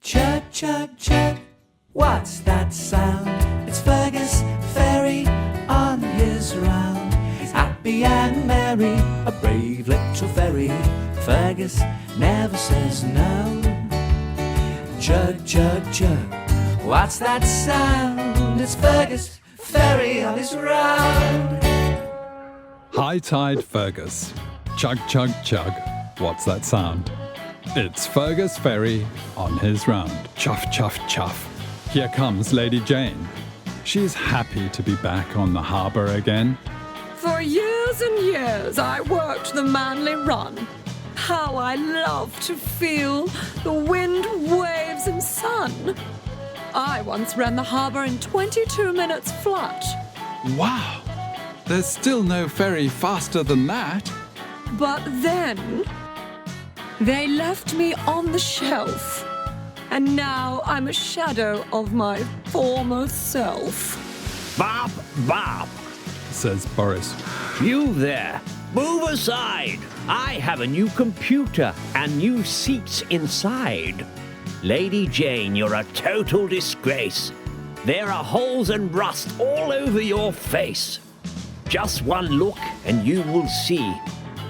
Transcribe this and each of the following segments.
Chug, chug, chug, what's that sound? It's Fergus Ferry on his round. He's happy and merry, a brave little ferry. Fergus never says no. Chug, chug, chug, what's that sound? It's Fergus Ferry on his round. High tide Fergus. Chug, chug, chug. What's that sound? It's Fergus Ferry on his round. Chuff, chuff, chuff. Here comes Lady Jane. She's happy to be back on the harbour again. For years and years I worked the Manly Run. How I love to feel the wind, waves and sun. I once ran the harbour in 22 minutes flat. Wow! There's still no ferry faster than that. But then they left me on the shelf. And now I'm a shadow of my former self. Bob, Bob, Says Boris. you there. Move aside. I have a new computer and new seats inside. Lady Jane, you're a total disgrace. There are holes and rust all over your face. Just one look and you will see.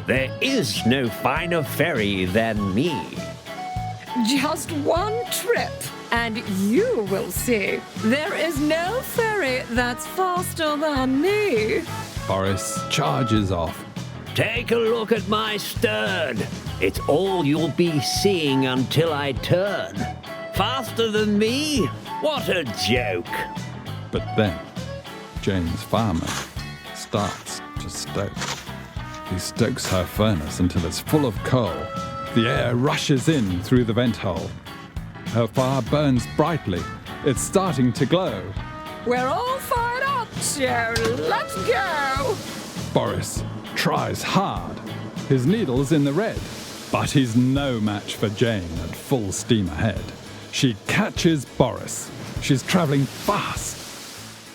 There is no finer ferry than me. Just one trip, and you will see. There is no ferry that's faster than me. Boris charges off. Take a look at my stern. It's all you'll be seeing until I turn. Faster than me? What a joke. But then, Jane's farmer starts to stoke. He stokes her furnace until it's full of coal. The air rushes in through the vent hole. Her fire burns brightly. It's starting to glow. We're all fired up, so let's go. Boris tries hard. His needle's in the red. But he's no match for Jane at full steam ahead. She catches Boris. She's travelling fast.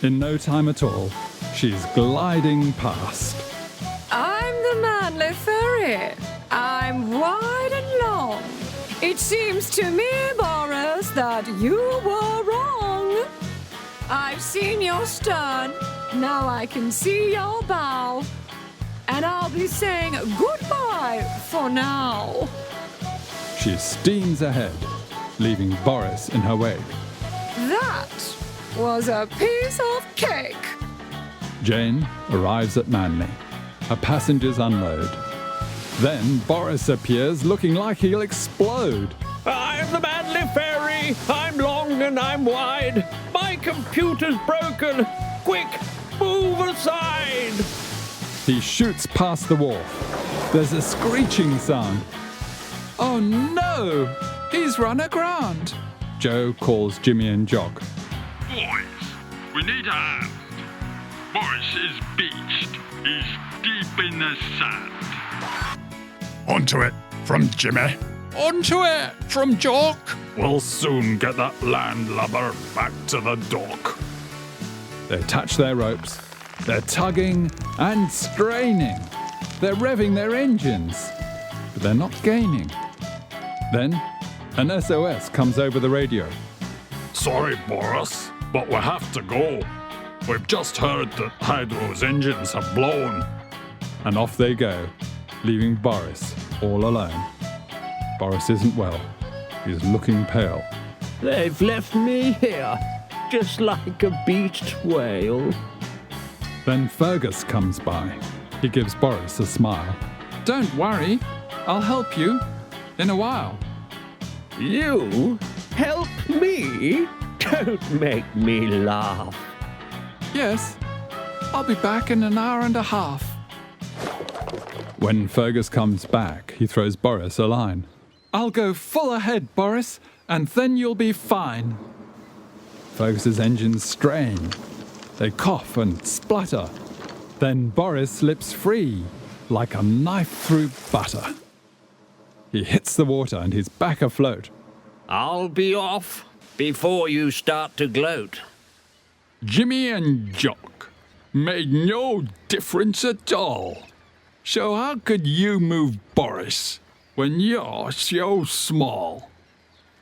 In no time at all, she's gliding past. I'm the Manly Ferry. I'm wide and long. It seems to me, Boris, that you were wrong. I've seen your stern, now I can see your bow. And I'll be saying goodbye for now. She steams ahead, leaving Boris in her wake. That was a piece of cake. Jane arrives at Manly. Her passengers unload. Then Boris appears looking like he'll explode. I'm the Manly Ferry. I'm long and I'm wide. My computer's broken. Quick, move aside. He shoots past the wharf. There's a screeching sound. Oh no! He's run aground. Joe calls Jimmy and Jock. Boys, we need a hand. Boris is beached. He's deep in the sand. Onto it from Jimmy. Onto it from Jock. We'll soon get that landlubber back to the dock. They attach their ropes. They're tugging and straining. They're revving their engines, but they're not gaining. Then an SOS comes over the radio. Sorry, Boris, but we have to go. We've just heard that Hydro's engines have blown. And off they go, leaving Boris all alone. Boris isn't well. He's looking pale. They've left me here, just like a beached whale. Then Fergus comes by. He gives Boris a smile. Don't worry, I'll help you in a while. You help me? Don't make me laugh. Yes, I'll be back in an hour and a half. When Fergus comes back, he throws Boris a line. I'll go full ahead, Boris, and then you'll be fine. Fergus's engines strain. They cough and splutter. Then Boris slips free, like a knife through butter. He hits the water and he's back afloat. I'll be off before you start to gloat. Jimmy and Jock made no difference at all. So how could you move Boris when you're so small?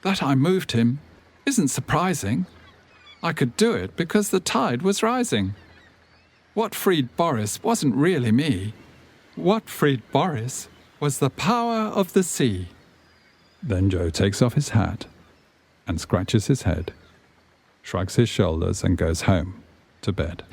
That I moved him isn't surprising. I could do it because the tide was rising. What freed Boris wasn't really me. What freed Boris was the power of the sea. Then Joe takes off his hat and scratches his head, shrugs his shoulders and goes home to bed.